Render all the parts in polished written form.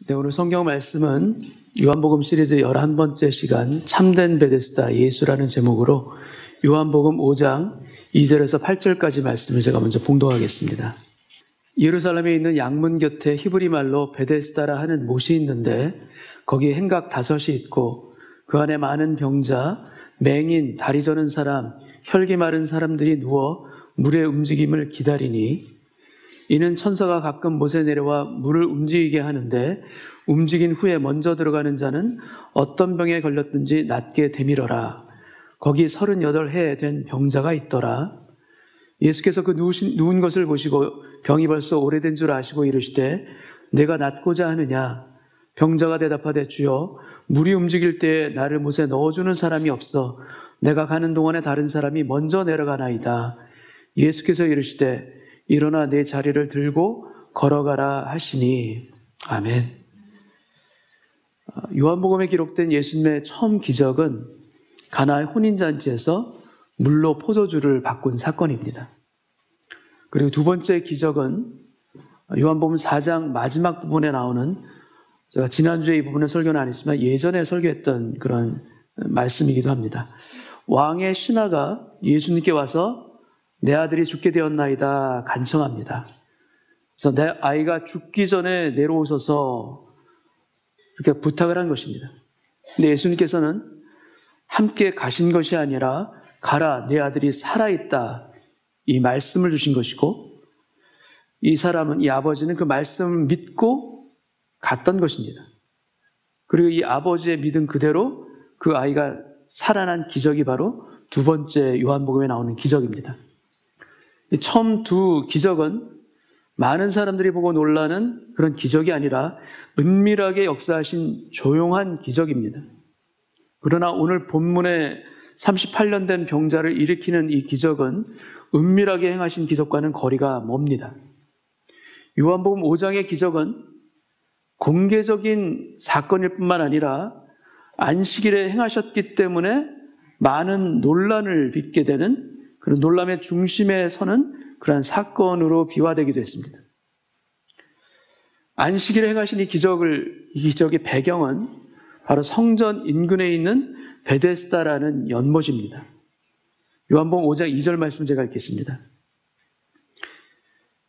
네, 오늘 성경 말씀은 요한복음 시리즈 11번째 시간 참된 베데스다 예수라는 제목으로 요한복음 5장 2절에서 8절까지 말씀을 제가 먼저 봉독하겠습니다. 예루살렘에 있는 양문 곁에 히브리 말로 베데스다라 하는 못이 있는데 거기에 행각 5이 있고 그 안에 많은 병자, 맹인, 다리 저는 사람, 혈기 마른 사람들이 누워 물의 움직임을 기다리니 이는 천사가 가끔 못에 내려와 물을 움직이게 하는데 움직인 후에 먼저 들어가는 자는 어떤 병에 걸렸든지 낫게 되밀어라. 거기 38해 된 병자가 있더라. 예수께서 그 누운 것을 보시고 병이 벌써 오래된 줄 아시고 이르시되 내가 낫고자 하느냐? 병자가 대답하되 주여 물이 움직일 때에 나를 못에 넣어주는 사람이 없어 내가 가는 동안에 다른 사람이 먼저 내려가나이다. 예수께서 이르시되 일어나 내 자리를 들고 걸어가라 하시니. 아멘. 요한복음에 기록된 예수님의 처음 기적은 가나의 혼인잔치에서 물로 포도주를 바꾼 사건입니다. 그리고 두 번째 기적은 요한복음 4장 마지막 부분에 나오는, 제가 지난주에 이 부분의 설교는 아니지만 예전에 설교했던 그런 말씀이기도 합니다. 왕의 신하가 예수님께 와서 내 아들이 죽게 되었나이다 간청합니다. 그래서 내 아이가 죽기 전에 내려오셔서 이렇게 부탁을 한 것입니다. 근데 예수님께서는 함께 가신 것이 아니라 가라 내 아들이 살아있다 이 말씀을 주신 것이고 이 사람은, 이 아버지는 그 말씀을 믿고 갔던 것입니다. 그리고 이 아버지의 믿음 그대로 그 아이가 살아난 기적이 바로 두 번째 요한복음에 나오는 기적입니다. 처음 두 기적은 많은 사람들이 보고 놀라는 그런 기적이 아니라 은밀하게 역사하신 조용한 기적입니다. 그러나 오늘 본문에 38년 된 병자를 일으키는 이 기적은 은밀하게 행하신 기적과는 거리가 멉니다. 요한복음 5장의 기적은 공개적인 사건일 뿐만 아니라 안식일에 행하셨기 때문에 많은 논란을 빚게 되는, 그런 논란의 중심에 서는 그러한 사건으로 비화되기도 했습니다. 안식일에 행하신 이 기적의 배경은 바로 성전 인근에 있는 베데스다라는 연못입니다. 요한복음 5장 2절 말씀 제가 읽겠습니다.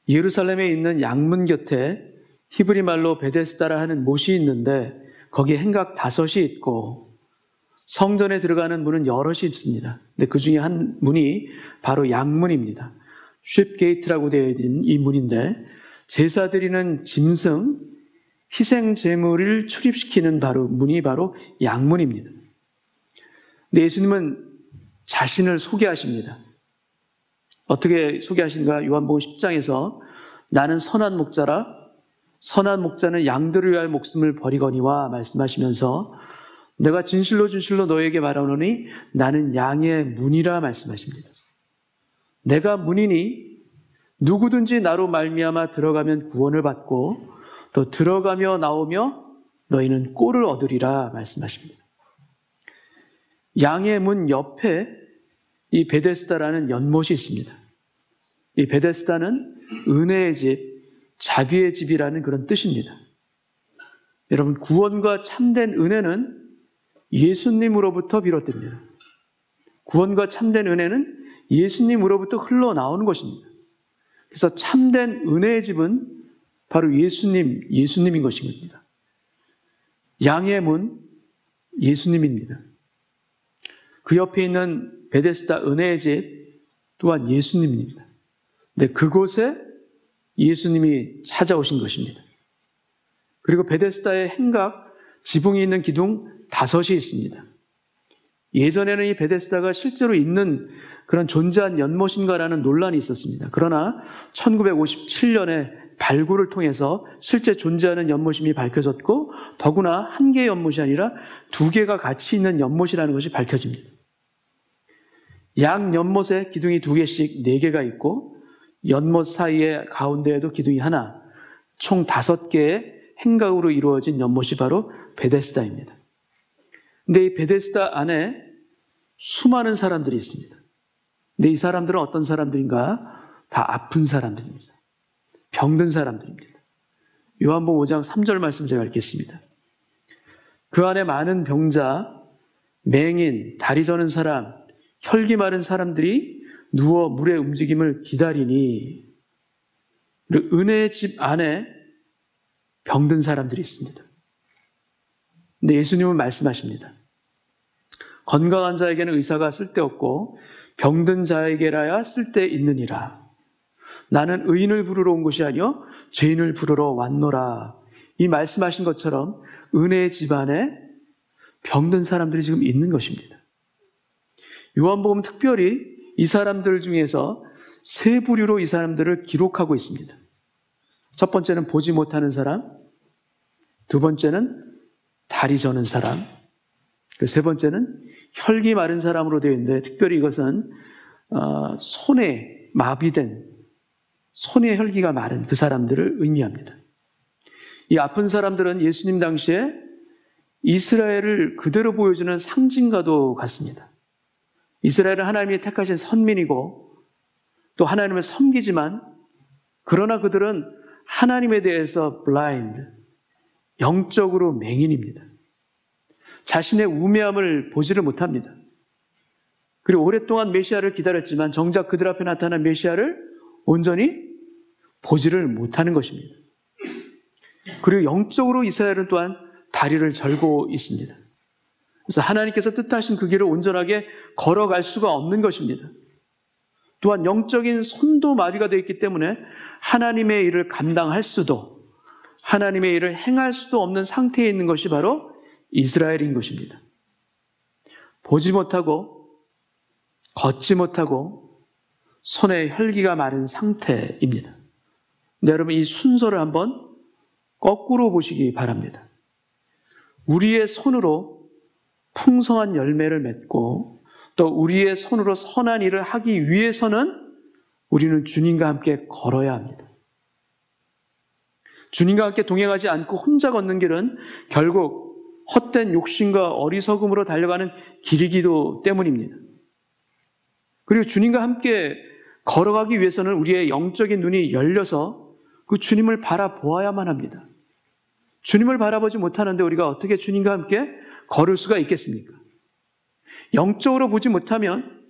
예루살렘에 있는 양문 곁에 히브리 말로 베데스다라 하는 못이 있는데 거기에 행각 5이 있고 성전에 들어가는 문은 여럿이 있습니다. 근데 그 중에 한 문이 바로 양문입니다. 쉽게이트라고 되어 있는 이 문인데 제사 드리는 짐승, 희생 제물을 출입시키는 문이 바로 양문입니다. 근데 예수님은 자신을 소개하십니다. 어떻게 소개하시는가? 요한복음 10장에서 나는 선한 목자라, 선한 목자는 양들을 위하여 목숨을 버리거니와 말씀하시면서 내가 진실로 진실로 너에게 말하노니 나는 양의 문이라 말씀하십니다. 내가 문이니 누구든지 나로 말미암아 들어가면 구원을 받고 또 들어가며 나오며 너희는 꼴을 얻으리라 말씀하십니다. 양의 문 옆에 이 베데스다라는 연못이 있습니다. 이 베데스다는 은혜의 집, 자비의 집이라는 그런 뜻입니다. 여러분, 구원과 참된 은혜는 예수님으로부터 비롯됩니다. 구원과 참된 은혜는 예수님으로부터 흘러나오는 것입니다. 그래서 참된 은혜의 집은 바로 예수님인 것입니다. 양의 문, 예수님입니다. 그 옆에 있는 베데스다 은혜의 집 또한 예수님입니다. 근데 그곳에 예수님이 찾아오신 것입니다. 그리고 베데스다의 행각, 지붕이 있는 기둥 5이 있습니다. 예전에는 이 베데스다가 실제로 있는 그런 존재한 연못인가라는 논란이 있었습니다. 그러나 1957년에 발굴을 통해서 실제 존재하는 연못임이 밝혀졌고 더구나 한 개의 연못이 아니라 2개가 같이 있는 연못이라는 것이 밝혀집니다. 양 연못에 기둥이 2개씩 4개가 있고 연못 사이에 가운데에도 기둥이 하나, 총 5개의 행각으로 이루어진 연못이 바로 베데스다입니다. 근데 이 베데스다 안에 수많은 사람들이 있습니다. 근데 이 사람들은 어떤 사람들인가? 다 아픈 사람들입니다. 병든 사람들입니다. 요한복음 5장 3절 말씀 제가 읽겠습니다. 그 안에 많은 병자, 맹인, 다리 저는 사람, 혈기 마른 사람들이 누워 물의 움직임을 기다리니, 은혜의 집 안에 병든 사람들이 있습니다. 근데 예수님은 말씀하십니다. 건강한 자에게는 의사가 쓸데없고 병든 자에게라야 쓸데있느니라. 나는 의인을 부르러 온 것이 아니요 죄인을 부르러 왔노라. 이 말씀하신 것처럼 은혜의 집안에 병든 사람들이 지금 있는 것입니다. 요한복음 특별히 이 사람들 중에서 세 부류로 이 사람들을 기록하고 있습니다. 첫 번째는 보지 못하는 사람, 두 번째는 다리 저는 사람, 그 세 번째는 혈기 마른 사람으로 되어 있는데, 특별히 이것은 손에 마비된, 손에 혈기가 마른 그 사람들을 의미합니다. 이 아픈 사람들은 예수님 당시에 이스라엘을 그대로 보여주는 상징과도 같습니다. 이스라엘은 하나님이 택하신 선민이고 또 하나님을 섬기지만, 그러나 그들은 하나님에 대해서 블라인드, 영적으로 맹인입니다. 자신의 우매함을 보지를 못합니다. 그리고 오랫동안 메시아를 기다렸지만 정작 그들 앞에 나타난 메시아를 온전히 보지를 못하는 것입니다. 그리고 영적으로 이스라엘은 또한 다리를 절고 있습니다. 그래서 하나님께서 뜻하신 그 길을 온전하게 걸어갈 수가 없는 것입니다. 또한 영적인 손도 마비가 되어 있기 때문에 하나님의 일을 감당할 수도, 하나님의 일을 행할 수도 없는 상태에 있는 것이 바로 이스라엘인 것입니다. 보지 못하고 걷지 못하고 손에 혈기가 마른 상태입니다. 근데 여러분, 이 순서를 한번 거꾸로 보시기 바랍니다. 우리의 손으로 풍성한 열매를 맺고 또 우리의 손으로 선한 일을 하기 위해서는 우리는 주님과 함께 걸어야 합니다. 주님과 함께 동행하지 않고 혼자 걷는 길은 결국 헛된 욕심과 어리석음으로 달려가는 길이기도 때문입니다. 그리고 주님과 함께 걸어가기 위해서는 우리의 영적인 눈이 열려서 그 주님을 바라보아야만 합니다. 주님을 바라보지 못하는데 우리가 어떻게 주님과 함께 걸을 수가 있겠습니까? 영적으로 보지 못하면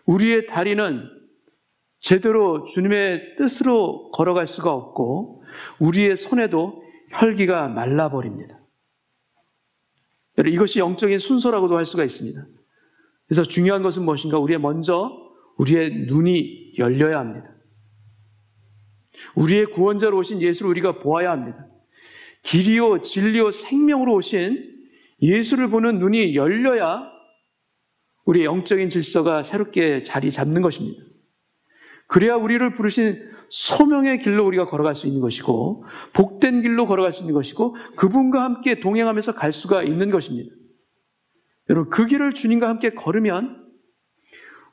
우리의 다리는 제대로 주님의 뜻으로 걸어갈 수가 없고 우리의 손에도 혈기가 말라버립니다. 이것이 영적인 순서라고도 할 수가 있습니다. 그래서 중요한 것은 무엇인가? 먼저 우리의 눈이 열려야 합니다. 우리의 구원자로 오신 예수를 우리가 보아야 합니다. 길이요 진리요 생명으로 오신 예수를 보는 눈이 열려야 우리의 영적인 질서가 새롭게 자리 잡는 것입니다. 그래야 우리를 부르신 소명의 길로 우리가 걸어갈 수 있는 것이고 복된 길로 걸어갈 수 있는 것이고 그분과 함께 동행하면서 갈 수가 있는 것입니다. 여러분, 그 길을 주님과 함께 걸으면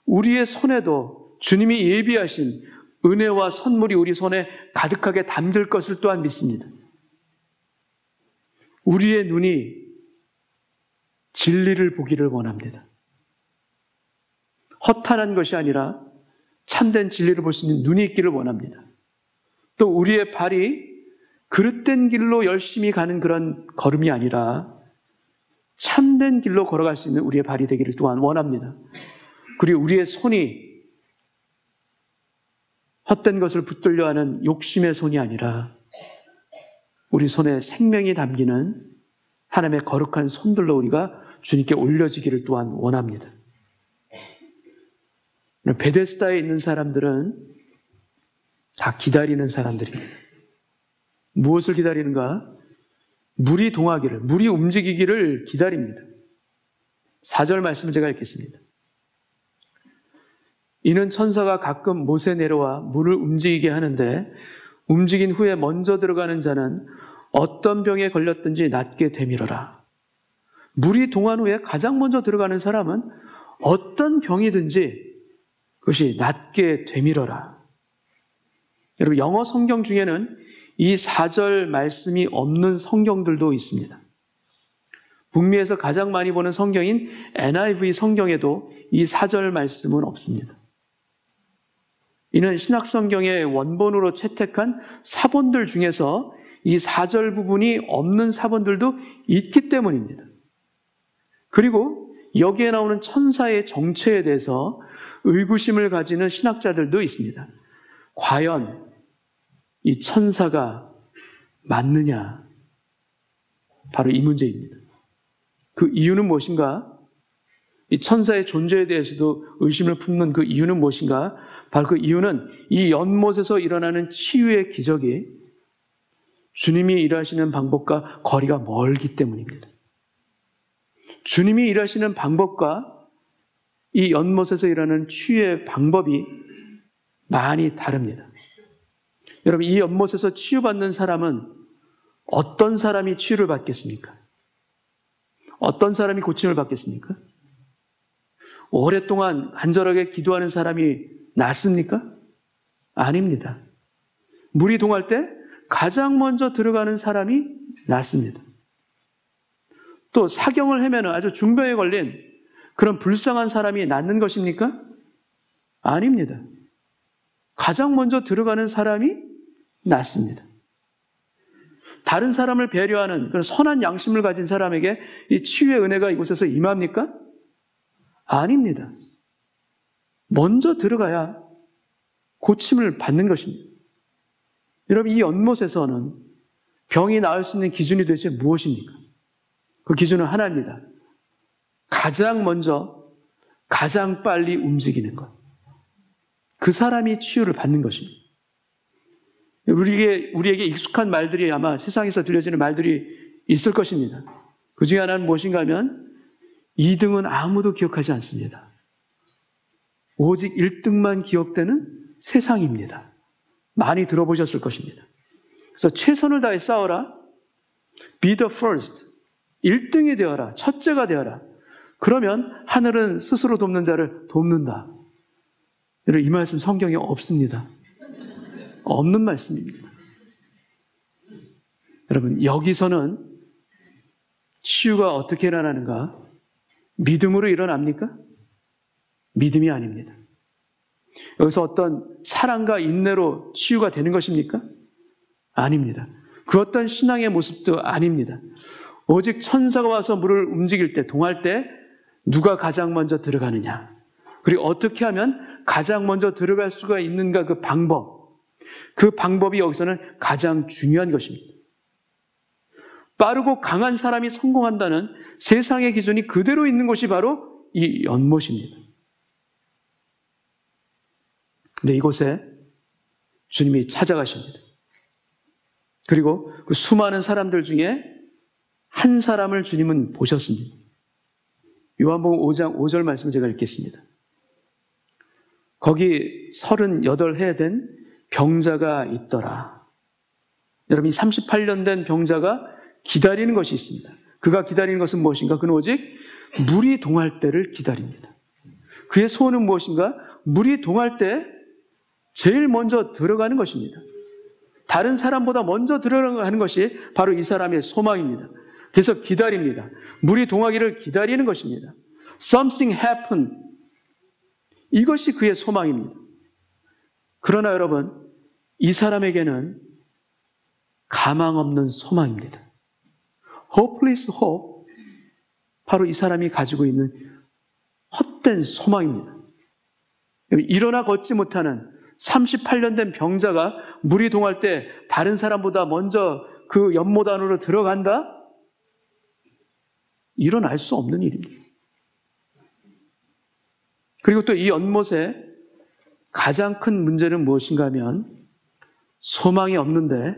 우리의 손에도 주님이 예비하신 은혜와 선물이 우리 손에 가득하게 담길 것을 또한 믿습니다. 우리의 눈이 진리를 보기를 원합니다. 허탄한 것이 아니라 참된 진리를 볼 수 있는 눈이 있기를 원합니다. 또 우리의 발이 그릇된 길로 열심히 가는 그런 걸음이 아니라 참된 길로 걸어갈 수 있는 우리의 발이 되기를 또한 원합니다. 그리고 우리의 손이 헛된 것을 붙들려 하는 욕심의 손이 아니라 우리 손에 생명이 담기는 하나님의 거룩한 손들로 우리가 주님께 올려지기를 또한 원합니다. 베데스다에 있는 사람들은 다 기다리는 사람들입니다. 무엇을 기다리는가? 물이 동하기를, 물이 움직이기를 기다립니다. 4절 말씀을 제가 읽겠습니다. 이는 천사가 가끔 못에 내려와 물을 움직이게 하는데 움직인 후에 먼저 들어가는 자는 어떤 병에 걸렸든지 낫게 되밀어라. 물이 동한 후에 가장 먼저 들어가는 사람은 어떤 병이든지 그것이 낫게 되밀어라. 여러분, 영어 성경 중에는 이 4절 말씀이 없는 성경들도 있습니다. 북미에서 가장 많이 보는 성경인 NIV 성경에도 이 4절 말씀은 없습니다. 이는 신약성경의 원본으로 채택한 사본들 중에서 이 4절 부분이 없는 사본들도 있기 때문입니다. 그리고 여기에 나오는 천사의 정체에 대해서 의구심을 가지는 신학자들도 있습니다. 과연 이 천사가 맞느냐? 바로 이 문제입니다. 그 이유는 무엇인가? 이 천사의 존재에 대해서도 의심을 품는 그 이유는 무엇인가? 바로 그 이유는 이 연못에서 일어나는 치유의 기적이 주님이 일하시는 방법과 거리가 멀기 때문입니다. 주님이 일하시는 방법과 이 연못에서 일하는 치유의 방법이 많이 다릅니다. 여러분, 이 연못에서 치유받는 사람은 어떤 사람이 치유를 받겠습니까? 어떤 사람이 고침을 받겠습니까? 오랫동안 간절하게 기도하는 사람이 낫습니까? 아닙니다. 물이 동할 때 가장 먼저 들어가는 사람이 낫습니다. 또 사경을 헤매는 아주 중병에 걸린 그런 불쌍한 사람이 낫는 것입니까? 아닙니다. 가장 먼저 들어가는 사람이 낫습니다. 다른 사람을 배려하는 그런 선한 양심을 가진 사람에게 이 치유의 은혜가 이곳에서 임합니까? 아닙니다. 먼저 들어가야 고침을 받는 것입니다. 여러분, 이 연못에서는 병이 나을 수 있는 기준이 도대체 무엇입니까? 그 기준은 하나입니다. 가장 먼저, 가장 빨리 움직이는 것. 그 사람이 치유를 받는 것입니다. 우리에게 익숙한 말들이 아마 세상에서 들려지는 말들이 있을 것입니다. 그 중에 하나는 무엇인가 하면 2등은 아무도 기억하지 않습니다. 오직 1등만 기억되는 세상입니다. 많이 들어보셨을 것입니다. 그래서 최선을 다해 싸워라. Be the first. 1등이 되어라. 첫째가 되어라. 그러면 하늘은 스스로 돕는 자를 돕는다. 여러분, 이 말씀 성경에 없습니다. 없는 말씀입니다. 여러분, 여기서는 치유가 어떻게 일어나는가? 믿음으로 일어납니까? 믿음이 아닙니다. 여기서 어떤 사랑과 인내로 치유가 되는 것입니까? 아닙니다. 그 어떤 신앙의 모습도 아닙니다. 오직 천사가 와서 물을 움직일 때, 동할 때 누가 가장 먼저 들어가느냐, 그리고 어떻게 하면 가장 먼저 들어갈 수가 있는가, 그 방법이 여기서는 가장 중요한 것입니다. 빠르고 강한 사람이 성공한다는 세상의 기준이 그대로 있는 곳이 바로 이 연못입니다. 근데 이곳에 주님이 찾아가십니다. 그리고 그 수많은 사람들 중에 한 사람을 주님은 보셨습니다. 요한복음 5장 5절 말씀을 제가 읽겠습니다. 거기 38해 된 병자가 있더라. 여러분, 이 38년 된 병자가 기다리는 것이 있습니다. 그가 기다리는 것은 무엇인가? 그는 오직 물이 동할 때를 기다립니다. 그의 소원은 무엇인가? 물이 동할 때 제일 먼저 들어가는 것입니다. 다른 사람보다 먼저 들어가는 것이 바로 이 사람의 소망입니다. 그래서 기다립니다. 물이 동하기를 기다리는 것입니다. Something happen. 이것이 그의 소망입니다. 그러나 여러분, 이 사람에게는 가망 없는 소망입니다. Hopeless hope. 바로 이 사람이 가지고 있는 헛된 소망입니다. 일어나 걷지 못하는 38년 된 병자가 물이 동할 때 다른 사람보다 먼저 그 연못 안으로 들어간다? 일어날 수 없는 일입니다. 그리고 또 이 연못의 가장 큰 문제는 무엇인가 하면 소망이 없는데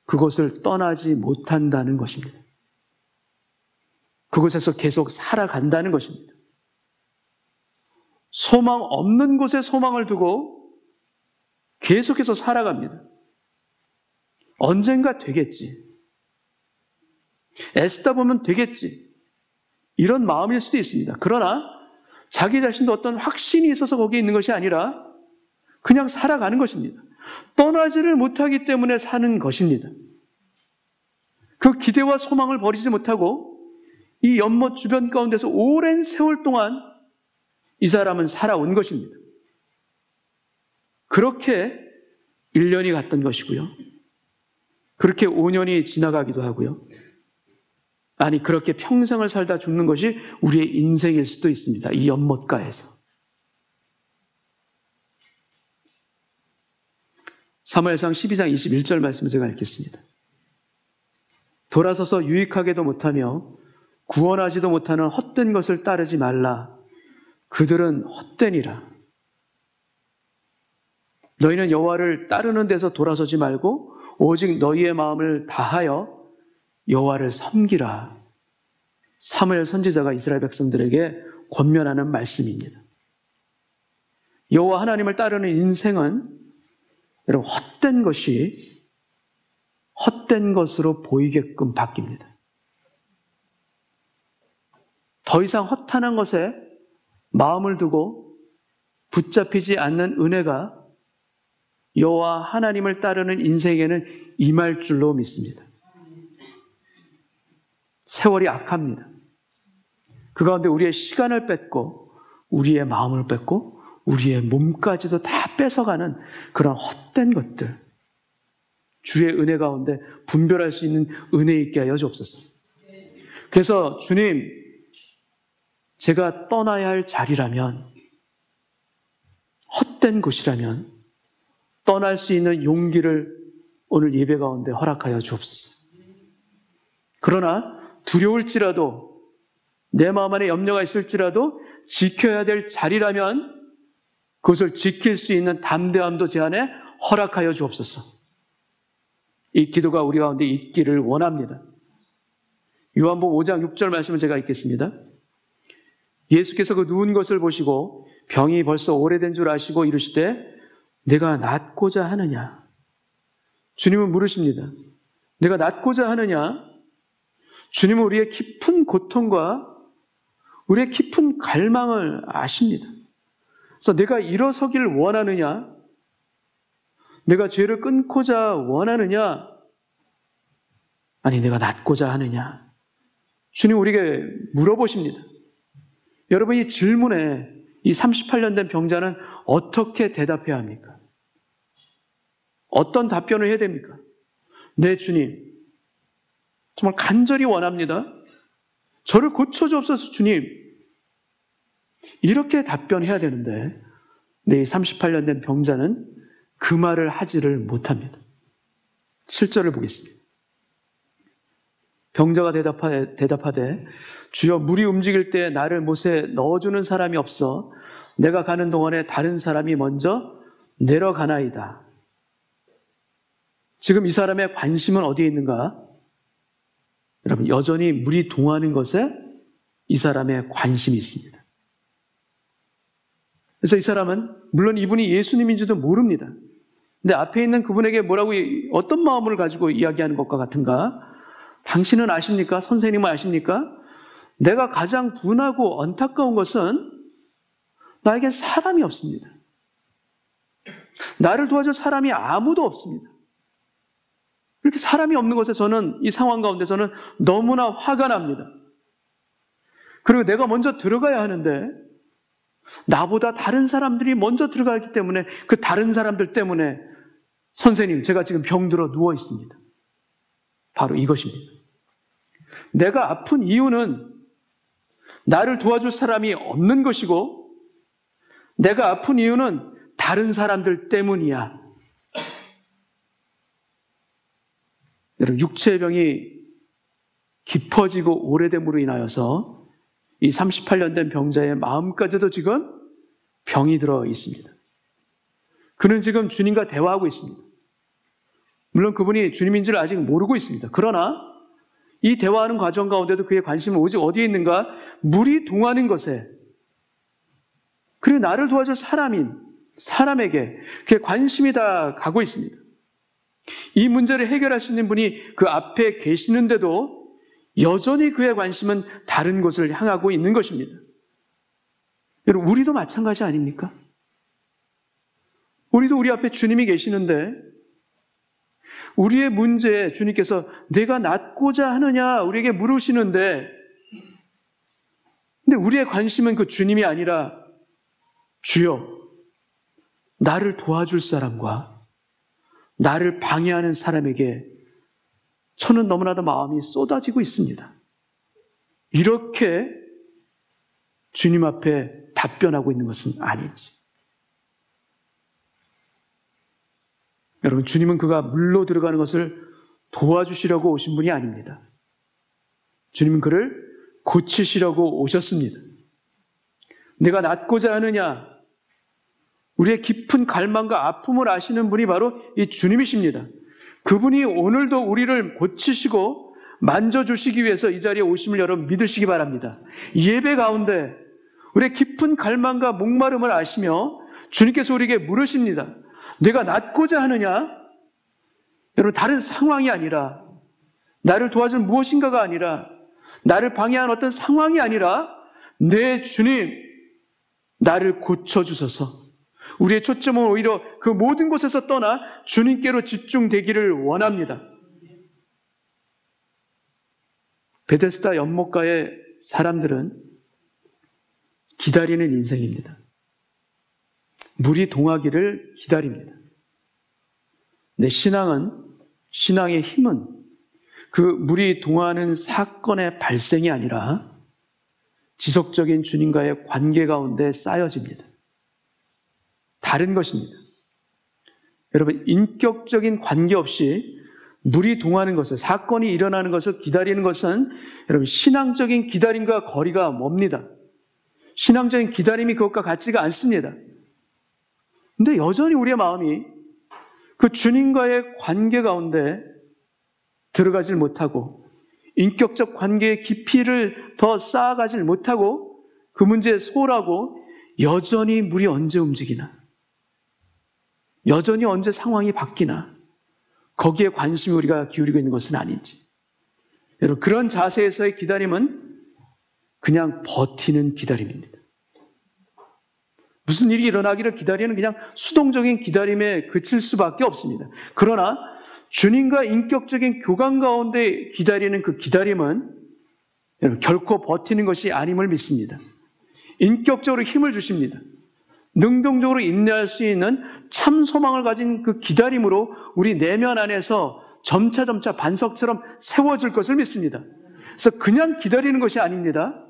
그것을 떠나지 못한다는 것입니다. 그곳에서 계속 살아간다는 것입니다. 소망 없는 곳에 소망을 두고 계속해서 살아갑니다. 언젠가 되겠지. 애쓰다 보면 되겠지. 이런 마음일 수도 있습니다. 그러나 자기 자신도 어떤 확신이 있어서 거기에 있는 것이 아니라 그냥 살아가는 것입니다. 떠나지를 못하기 때문에 사는 것입니다. 그 기대와 소망을 버리지 못하고 이 연못 주변 가운데서 오랜 세월 동안 이 사람은 살아온 것입니다. 그렇게 1년이 갔던 것이고요. 그렇게 5년이 지나가기도 하고요. 아니, 그렇게 평생을 살다 죽는 것이 우리의 인생일 수도 있습니다. 이 연못가에서. 사무엘상 12장 21절 말씀을 제가 읽겠습니다. 돌아서서 유익하게도 못하며 구원하지도 못하는 헛된 것을 따르지 말라. 그들은 헛되니라. 너희는 여호와를 따르는 데서 돌아서지 말고 오직 너희의 마음을 다하여 여호와를 섬기라. 사무엘 선지자가 이스라엘 백성들에게 권면하는 말씀입니다. 여호와 하나님을 따르는 인생은 여러분 헛된 것이 헛된 것으로 보이게끔 바뀝니다. 더 이상 허탄한 것에 마음을 두고 붙잡히지 않는 은혜가 여호와 하나님을 따르는 인생에는 임할 줄로 믿습니다. 세월이 악합니다. 그 가운데 우리의 시간을 뺏고 우리의 마음을 뺏고 우리의 몸까지도 다 뺏어가는 그런 헛된 것들, 주의 은혜 가운데 분별할 수 있는 은혜 있게 하여 주옵소서. 그래서 주님, 제가 떠나야 할 자리라면, 헛된 곳이라면 떠날 수 있는 용기를 오늘 예배 가운데 허락하여 주옵소서. 그러나 두려울지라도 내 마음 안에 염려가 있을지라도 지켜야 될 자리라면 그것을 지킬 수 있는 담대함도 제 안에 허락하여 주옵소서. 이 기도가 우리 가운데 있기를 원합니다. 요한복음 5장 6절 말씀을 제가 읽겠습니다. 예수께서 그 누운 것을 보시고 병이 벌써 오래된 줄 아시고 이르시되 내가 낫고자 하느냐? 주님은 물으십니다. 내가 낫고자 하느냐? 주님은 우리의 깊은 고통과 우리의 깊은 갈망을 아십니다. 그래서 내가 일어서길 원하느냐? 내가 죄를 끊고자 원하느냐? 아니, 내가 낫고자 하느냐? 주님 우리에게 물어보십니다. 여러분, 이 질문에 이 38년 된 병자는 어떻게 대답해야 합니까? 어떤 답변을 해야 됩니까? 네, 주님. 정말 간절히 원합니다. 저를 고쳐주옵소서, 주님. 이렇게 답변해야 되는데, 네, 38년 된 병자는 그 말을 하지를 못합니다. 7절을 보겠습니다. 병자가 대답하되 주여 물이 움직일 때 나를 못에 넣어주는 사람이 없어 내가 가는 동안에 다른 사람이 먼저 내려가나이다. 지금 이 사람의 관심은 어디에 있는가? 여러분, 여전히 물이 동하는 것에 이 사람의 관심이 있습니다. 그래서 이 사람은 물론 이분이 예수님인지도 모릅니다. 근데 앞에 있는 그분에게 뭐라고, 어떤 마음을 가지고 이야기하는 것과 같은가? 당신은 아십니까? 선생님은 아십니까? 내가 가장 분하고 안타까운 것은 나에게 사람이 없습니다. 나를 도와줄 사람이 아무도 없습니다. 이렇게 사람이 없는 것에 저는 이 상황 가운데 저는 너무나 화가 납니다. 그리고 내가 먼저 들어가야 하는데 나보다 다른 사람들이 먼저 들어가기 때문에 그 다른 사람들 때문에 선생님, 제가 지금 병들어 누워 있습니다. 바로 이것입니다. 내가 아픈 이유는 나를 도와줄 사람이 없는 것이고 내가 아픈 이유는 다른 사람들 때문이야. 여러분, 육체의 병이 깊어지고 오래됨으로 인하여서 이 38년 된 병자의 마음까지도 지금 병이 들어 있습니다. 그는 지금 주님과 대화하고 있습니다. 물론 그분이 주님인지를 아직 모르고 있습니다. 그러나 이 대화하는 과정 가운데도 그의 관심은 오직 어디에 있는가? 물이 동하는 것에, 그리고 나를 도와줄 사람에게 그의 관심이 다 가고 있습니다. 이 문제를 해결할 수 있는 분이 그 앞에 계시는데도 여전히 그의 관심은 다른 곳을 향하고 있는 것입니다. 여러분, 우리도 마찬가지 아닙니까? 우리도 우리 앞에 주님이 계시는데 우리의 문제에 주님께서 내가 낫고자 하느냐 우리에게 물으시는데, 근데 우리의 관심은 그 주님이 아니라 주여, 나를 도와줄 사람과 나를 방해하는 사람에게 저는 너무나도 마음이 쏟아지고 있습니다. 이렇게 주님 앞에 답변하고 있는 것은 아니지. 여러분, 주님은 그가 물로 들어가는 것을 도와주시려고 오신 분이 아닙니다. 주님은 그를 고치시려고 오셨습니다. 내가 낫고자 하느냐? 우리의 깊은 갈망과 아픔을 아시는 분이 바로 이 주님이십니다. 그분이 오늘도 우리를 고치시고 만져주시기 위해서 이 자리에 오심을 여러분 믿으시기 바랍니다. 예배 가운데 우리의 깊은 갈망과 목마름을 아시며 주님께서 우리에게 물으십니다. 내가 낫고자 하느냐? 여러분, 다른 상황이 아니라, 나를 도와줄 무엇인가가 아니라, 나를 방해한 어떤 상황이 아니라, 내 주님, 나를 고쳐주소서. 우리의 초점은 오히려 그 모든 곳에서 떠나 주님께로 집중되기를 원합니다. 베데스다 연못가의 사람들은 기다리는 인생입니다. 물이 동하기를 기다립니다. 내 신앙의 힘은 그 물이 동하는 사건의 발생이 아니라 지속적인 주님과의 관계 가운데 쌓여집니다. 다른 것입니다. 여러분, 인격적인 관계 없이 물이 동하는 것을, 사건이 일어나는 것을 기다리는 것은 여러분 신앙적인 기다림과 거리가 멉니다. 신앙적인 기다림이 그것과 같지가 않습니다. 근데 여전히 우리의 마음이 그 주님과의 관계 가운데 들어가질 못하고 인격적 관계의 깊이를 더 쌓아가질 못하고 그 문제에 소홀하고 여전히 물이 언제 움직이나, 여전히 언제 상황이 바뀌나, 거기에 관심이 우리가 기울이고 있는 것은 아닌지. 여러분, 그런 자세에서의 기다림은 그냥 버티는 기다림입니다. 무슨 일이 일어나기를 기다리는 그냥 수동적인 기다림에 그칠 수밖에 없습니다. 그러나 주님과 인격적인 교감 가운데 기다리는 그 기다림은 여러분, 결코 버티는 것이 아님을 믿습니다. 인격적으로 힘을 주십니다. 능동적으로 인내할 수 있는 참 소망을 가진 그 기다림으로 우리 내면 안에서 점차 반석처럼 세워질 것을 믿습니다. 그래서 그냥 기다리는 것이 아닙니다.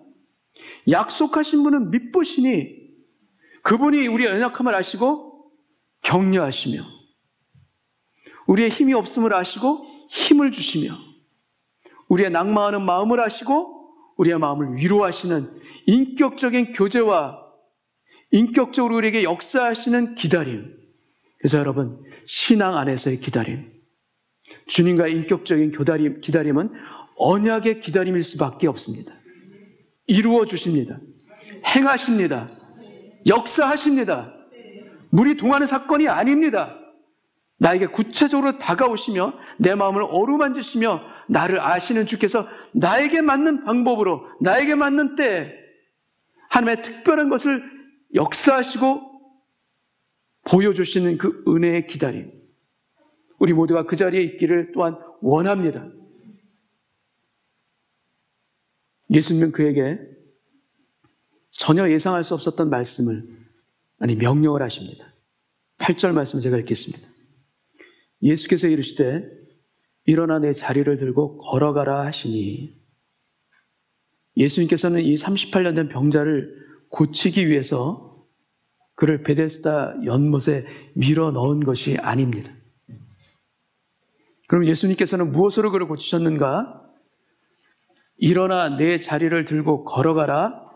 약속하신 분은 믿으시니 그분이 우리의 연약함을 아시고 격려하시며 우리의 힘이 없음을 아시고 힘을 주시며 우리의 낭망하는 마음을 아시고 우리의 마음을 위로하시는 인격적인 교제와 인격적으로 우리에게 역사하시는 기다림. 그래서 여러분, 신앙 안에서의 기다림, 주님과의 인격적인 기다림은 언약의 기다림일 수밖에 없습니다. 이루어 주십니다. 행하십니다. 역사하십니다. 물이 동하는 사건이 아닙니다. 나에게 구체적으로 다가오시며 내 마음을 어루만지시며 나를 아시는 주께서 나에게 맞는 방법으로 나에게 맞는 때에 하나님의 특별한 것을 역사하시고 보여주시는 그 은혜의 기다림, 우리 모두가 그 자리에 있기를 또한 원합니다. 예수님은 그에게 전혀 예상할 수 없었던 말씀을, 아니 명령을 하십니다. 8절 말씀을 제가 읽겠습니다. 예수께서 이르시되 일어나 내 자리를 들고 걸어가라 하시니, 예수님께서는 이 38년 된 병자를 고치기 위해서 그를 베데스다 연못에 밀어 넣은 것이 아닙니다. 그럼 예수님께서는 무엇으로 그를 고치셨는가? 일어나 내 자리를 들고 걸어가라,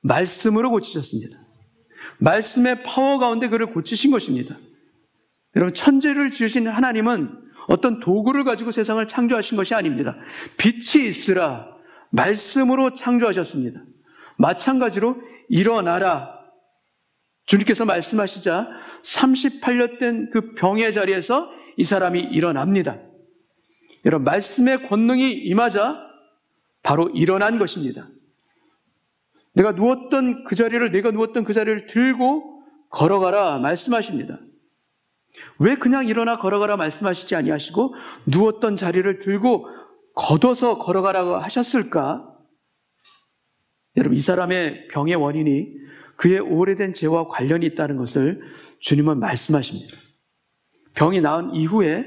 말씀으로 고치셨습니다. 말씀의 파워 가운데 그를 고치신 것입니다. 여러분, 천지를 지으신 하나님은 어떤 도구를 가지고 세상을 창조하신 것이 아닙니다. 빛이 있으라 말씀으로 창조하셨습니다. 마찬가지로 일어나라, 주님께서 말씀하시자 38년 된 그 병의 자리에서 이 사람이 일어납니다. 여러분, 말씀의 권능이 임하자 바로 일어난 것입니다. 내가 누웠던 그 자리를 들고 걸어가라 말씀하십니다. 왜 그냥 일어나 걸어가라 말씀하시지 아니하시고 누웠던 자리를 들고 걷어서 걸어가라고 하셨을까? 여러분, 이 사람의 병의 원인이 그의 오래된 죄와 관련이 있다는 것을 주님은 말씀하십니다. 병이 나은 이후에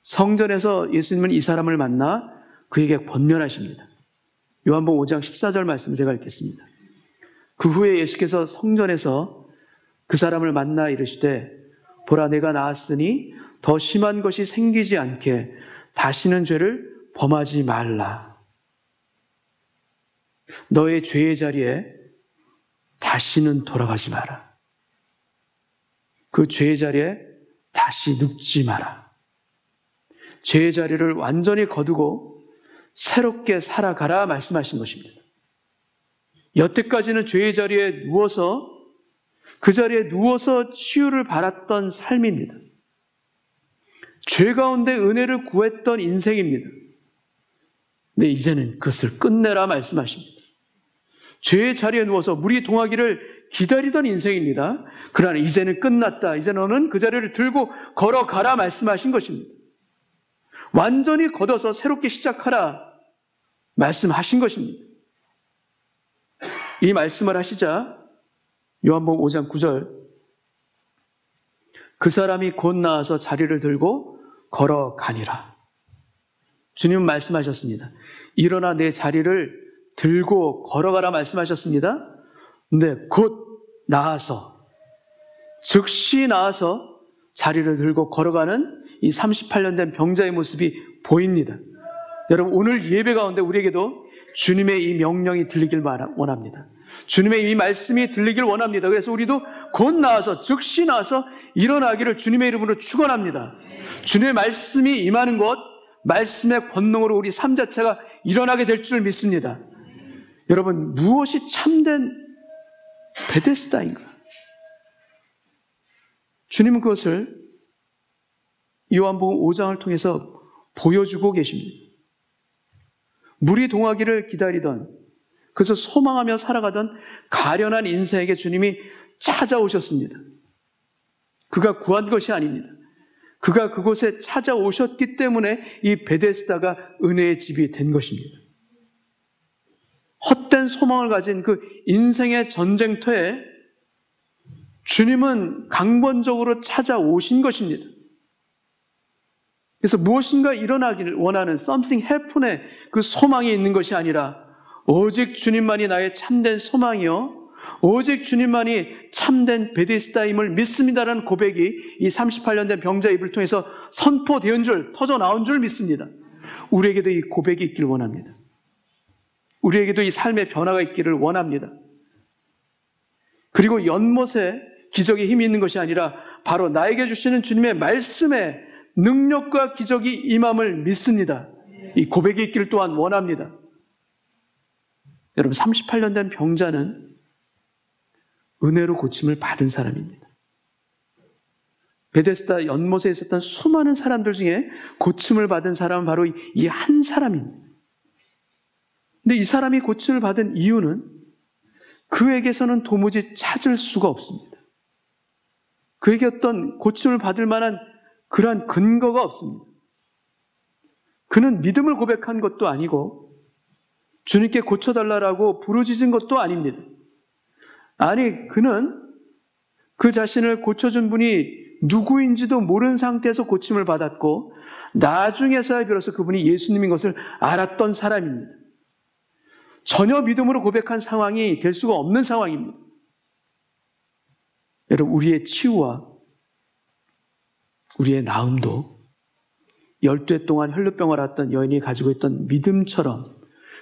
성전에서 예수님은 이 사람을 만나 그에게 권면하십니다. 요한복음 5장 14절 말씀을 제가 읽겠습니다. 그 후에 예수께서 성전에서 그 사람을 만나 이르시되 보라 내가 나았으니 더 심한 것이 생기지 않게 다시는 죄를 범하지 말라. 너의 죄의 자리에 다시는 돌아가지 마라. 그 죄의 자리에 다시 눕지 마라. 죄의 자리를 완전히 거두고 새롭게 살아가라 말씀하신 것입니다. 여태까지는 죄의 자리에 누워서 그 자리에 누워서 치유를 받았던 삶입니다. 죄 가운데 은혜를 구했던 인생입니다. 근데 이제는 그것을 끝내라 말씀하십니다. 죄의 자리에 누워서 물이 동하기를 기다리던 인생입니다. 그러나 이제는 끝났다. 이제 너는 그 자리를 들고 걸어가라 말씀하신 것입니다. 완전히 걷어서 새롭게 시작하라 말씀하신 것입니다. 이 말씀을 하시자 요한복음 5장 9절 그 사람이 곧 나와서 자리를 들고 걸어가니라. 주님은 말씀하셨습니다. 일어나 내 자리를 들고 걸어가라 말씀하셨습니다. 근데 곧 나와서 즉시 나와서 자리를 들고 걸어가는 이 38년 된 병자의 모습이 보입니다. 여러분 오늘 예배 가운데 우리에게도 주님의 이 명령이 들리길 원합니다. 주님의 이 말씀이 들리길 원합니다. 그래서 우리도 곧 나와서 즉시 나와서 일어나기를 주님의 이름으로 축원합니다. 주님의 말씀이 임하는 것, 말씀의 권능으로 우리 삶 자체가 일어나게 될 줄 믿습니다. 여러분 무엇이 참된 베데스다인가? 주님은 그것을 요한복음 5장을 통해서 보여주고 계십니다. 물이 동하기를 기다리던, 그래서 소망하며 살아가던 가련한 인생에게 주님이 찾아오셨습니다. 그가 구한 것이 아닙니다. 그가 그곳에 찾아오셨기 때문에 이 베데스다가 은혜의 집이 된 것입니다. 헛된 소망을 가진 그 인생의 전쟁터에 주님은 강권적으로 찾아오신 것입니다. 그래서 무엇인가 일어나기를 원하는 something happen의 그 소망이 있는 것이 아니라 오직 주님만이 나의 참된 소망이요 오직 주님만이 참된 베데스다임을 믿습니다라는 고백이 이 38년 된 병자 입을 통해서 선포된 줄, 터져 나온 줄 믿습니다. 우리에게도 이 고백이 있기를 원합니다. 우리에게도 이 삶의 변화가 있기를 원합니다. 그리고 연못에 기적의 힘이 있는 것이 아니라 바로 나에게 주시는 주님의 말씀에 능력과 기적이 임함을 믿습니다. 이 고백이 있기를 또한 원합니다. 여러분 38년 된 병자는 은혜로 고침을 받은 사람입니다. 베데스다 연못에 있었던 수많은 사람들 중에 고침을 받은 사람은 바로 이 한 사람입니다. 근데 이 사람이 고침을 받은 이유는 그에게서는 도무지 찾을 수가 없습니다. 그에게 어떤 고침을 받을 만한 그러한 근거가 없습니다. 그는 믿음을 고백한 것도 아니고 주님께 고쳐달라고 부르짖은 것도 아닙니다. 아니, 그는 그 자신을 고쳐준 분이 누구인지도 모르는 상태에서 고침을 받았고 나중에서야 비로소 그분이 예수님인 것을 알았던 사람입니다. 전혀 믿음으로 고백한 상황이 될 수가 없는 상황입니다. 여러분, 우리의 치유와 우리의 나음도 12해 동안 혈루병을 앓았던 여인이 가지고 있던 믿음처럼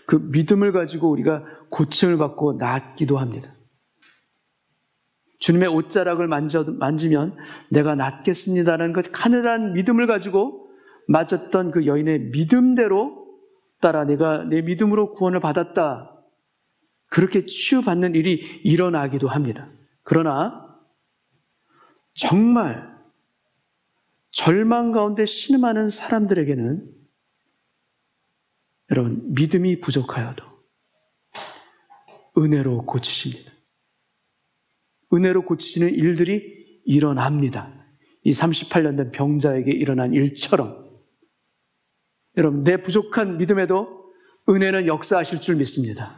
그 믿음을 가지고 우리가 고침을 받고 낫기도 합니다. 주님의 옷자락을 만지면 내가 낫겠습니다라는 그 가늘한 믿음을 가지고 맞았던 그 여인의 믿음대로 따라 내가 내 믿음으로 구원을 받았다. 그렇게 치유받는 일이 일어나기도 합니다. 그러나 정말 절망 가운데 신음하는 사람들에게는 여러분 믿음이 부족하여도 은혜로 고치십니다. 은혜로 고치시는 일들이 일어납니다. 이 38년 된 병자에게 일어난 일처럼 여러분 내 부족한 믿음에도 은혜는 역사하실 줄 믿습니다.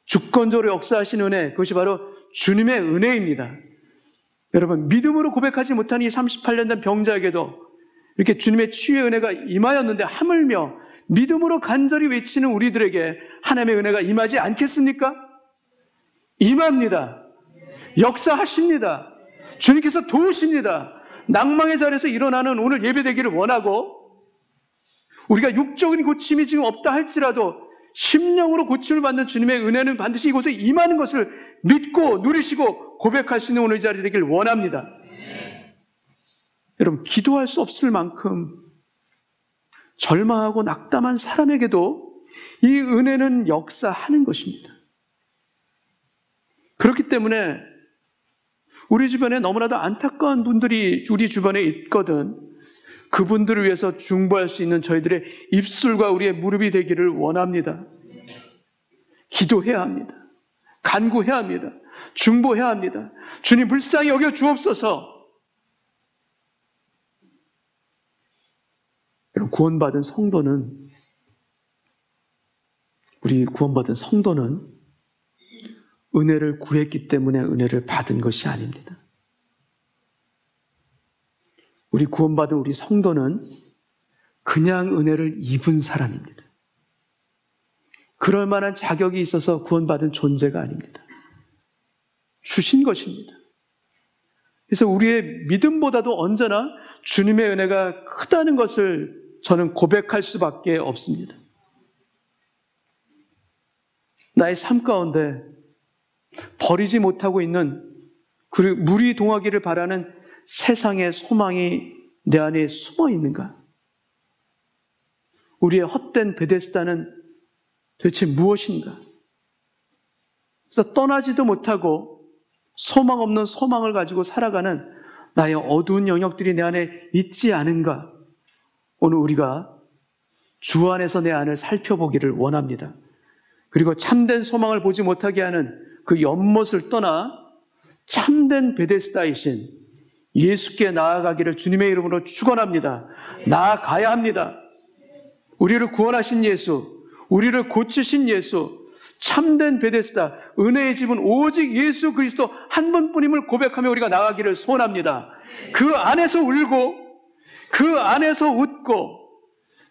주권적으로 역사하신 은혜, 그것이 바로 주님의 은혜입니다. 여러분 믿음으로 고백하지 못한 이 38년 된 병자에게도 이렇게 주님의 치유의 은혜가 임하였는데 하물며 믿음으로 간절히 외치는 우리들에게 하나님의 은혜가 임하지 않겠습니까? 임합니다. 역사하십니다. 주님께서 도우십니다. 낭망의 자리에서 일어나는 오늘 예배되기를 원하고, 우리가 육적인 고침이 지금 없다 할지라도 심령으로 고침을 받는 주님의 은혜는 반드시 이곳에 임하는 것을 믿고 누리시고 고백할 수 있는 오늘 이 자리 되길 원합니다. 여러분, 기도할 수 없을 만큼 절망하고 낙담한 사람에게도 이 은혜는 역사하는 것입니다. 그렇기 때문에 우리 주변에 너무나도 안타까운 분들이 우리 주변에 있거든, 그분들을 위해서 중보할 수 있는 저희들의 입술과 우리의 무릎이 되기를 원합니다. 기도해야 합니다. 간구해야 합니다. 중보해야 합니다. 주님 불쌍히 여겨 주옵소서. 구원받은 성도는, 우리 구원받은 성도는 은혜를 구했기 때문에 은혜를 받은 것이 아닙니다. 우리 구원받은 우리 성도는 그냥 은혜를 입은 사람입니다. 그럴 만한 자격이 있어서 구원받은 존재가 아닙니다. 주신 것입니다. 그래서 우리의 믿음보다도 언제나 주님의 은혜가 크다는 것을 저는 고백할 수밖에 없습니다. 나의 삶 가운데 버리지 못하고 있는, 그리고 물이 동하기를 바라는 세상의 소망이 내 안에 숨어 있는가? 우리의 헛된 베데스다는 도대체 무엇인가? 그래서 떠나지도 못하고 소망 없는 소망을 가지고 살아가는 나의 어두운 영역들이 내 안에 있지 않은가? 오늘 우리가 주 안에서 내 안을 살펴보기를 원합니다. 그리고 참된 소망을 보지 못하게 하는 그 연못을 떠나 참된 베데스다이신 예수께 나아가기를 주님의 이름으로 축원합니다. 나아가야 합니다. 우리를 구원하신 예수, 우리를 고치신 예수, 참된 베데스다, 은혜의 집은 오직 예수 그리스도 한 분뿐임을 고백하며 우리가 나가기를 소원합니다. 그 안에서 울고, 그 안에서 웃고,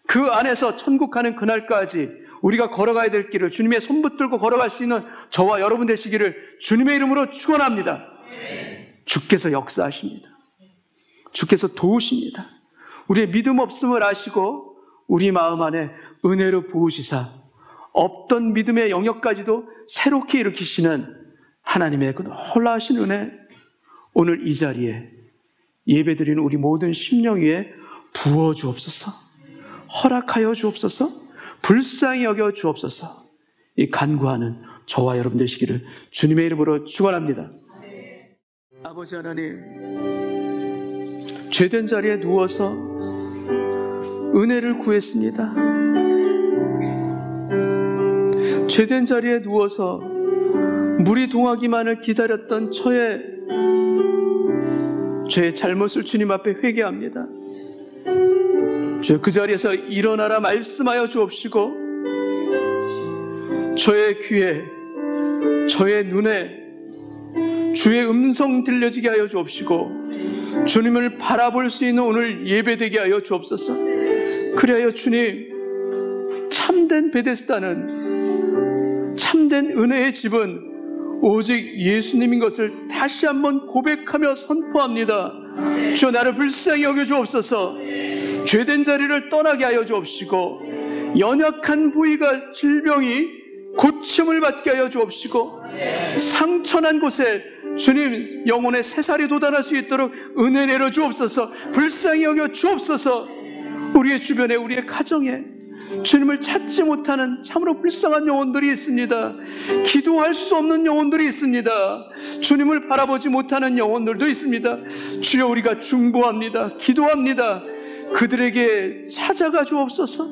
그 안에서 천국 가는 그날까지 우리가 걸어가야 될 길을 주님의 손 붙들고 걸어갈 수 있는 저와 여러분 되시기를 주님의 이름으로 축원합니다. 주께서 역사하십니다. 주께서 도우십니다. 우리의 믿음 없음을 아시고 우리 마음 안에 은혜로 부으시사 없던 믿음의 영역까지도 새롭게 일으키시는 하나님의 그 놀라우신 은혜, 오늘 이 자리에 예배드리는 우리 모든 심령 위에 부어 주옵소서. 허락하여 주옵소서. 불쌍히 여겨 주옵소서. 이 간구하는 저와 여러분 되시기를 주님의 이름으로 축원합니다. 아버지 하나님, 죄된 자리에 누워서 은혜를 구했습니다. 죄된 자리에 누워서 물이 동하기만을 기다렸던 저의 잘못을 주님 앞에 회개합니다. 주여, 그 자리에서 일어나라 말씀하여 주옵시고, 저의 귀에, 저의 눈에 주의 음성 들려지게 하여 주옵시고, 주님을 바라볼 수 있는 오늘 예배되게 하여 주옵소서. 그리하여 주님, 참된 베데스다는, 참된 은혜의 집은 오직 예수님인 것을 다시 한번 고백하며 선포합니다. 주여, 나를 불쌍히 여겨 주옵소서. 죄된 자리를 떠나게 하여 주옵시고, 연약한 부위가, 질병이 고침을 받게 하여 주옵시고, 상처난 곳에 주님 영혼의 새살이 돋아날 수 있도록 은혜 내려 주옵소서. 불쌍히 여겨 주옵소서. 우리의 주변에, 우리의 가정에 주님을 찾지 못하는 참으로 불쌍한 영혼들이 있습니다. 기도할 수 없는 영혼들이 있습니다. 주님을 바라보지 못하는 영혼들도 있습니다. 주여, 우리가 중보합니다. 기도합니다. 그들에게 찾아가 주옵소서.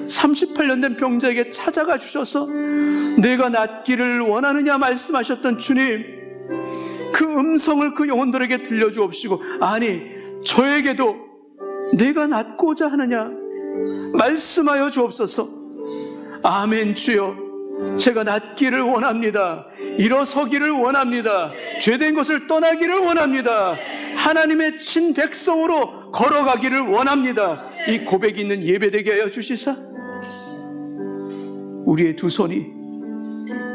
38년 된 병자에게 찾아가 주셔서 내가 낫기를 원하느냐 말씀하셨던 주님, 그 음성을 그 영혼들에게 들려주옵시고, 아니 저에게도 내가 낫고자 하느냐 말씀하여 주옵소서. 아멘. 주여, 제가 낫기를 원합니다. 일어서기를 원합니다. 죄된 것을 떠나기를 원합니다. 하나님의 친백성으로 걸어가기를 원합니다. 이 고백이 있는 예배되게 하여 주시사 우리의 두 손이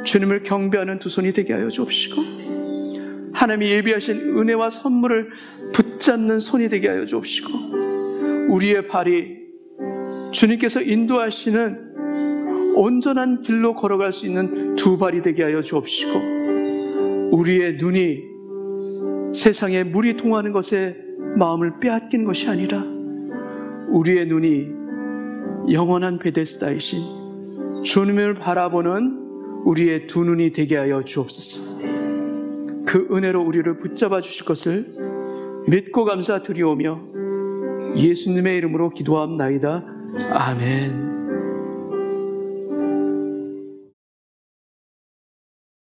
주님을 경배하는 두 손이 되게 하여 주옵시고, 하나님이 예비하신 은혜와 선물을 붙잡는 손이 되게 하여 주옵시고, 우리의 발이 주님께서 인도하시는 온전한 길로 걸어갈 수 있는 두 발이 되게 하여 주옵시고, 우리의 눈이 세상에 물이 통하는 것에 마음을 빼앗긴 것이 아니라 우리의 눈이 영원한 베데스다이신 주님을 바라보는 우리의 두 눈이 되게 하여 주옵소서. 그 은혜로 우리를 붙잡아 주실 것을 믿고 감사드리오며 예수님의 이름으로 기도합나이다. 아멘.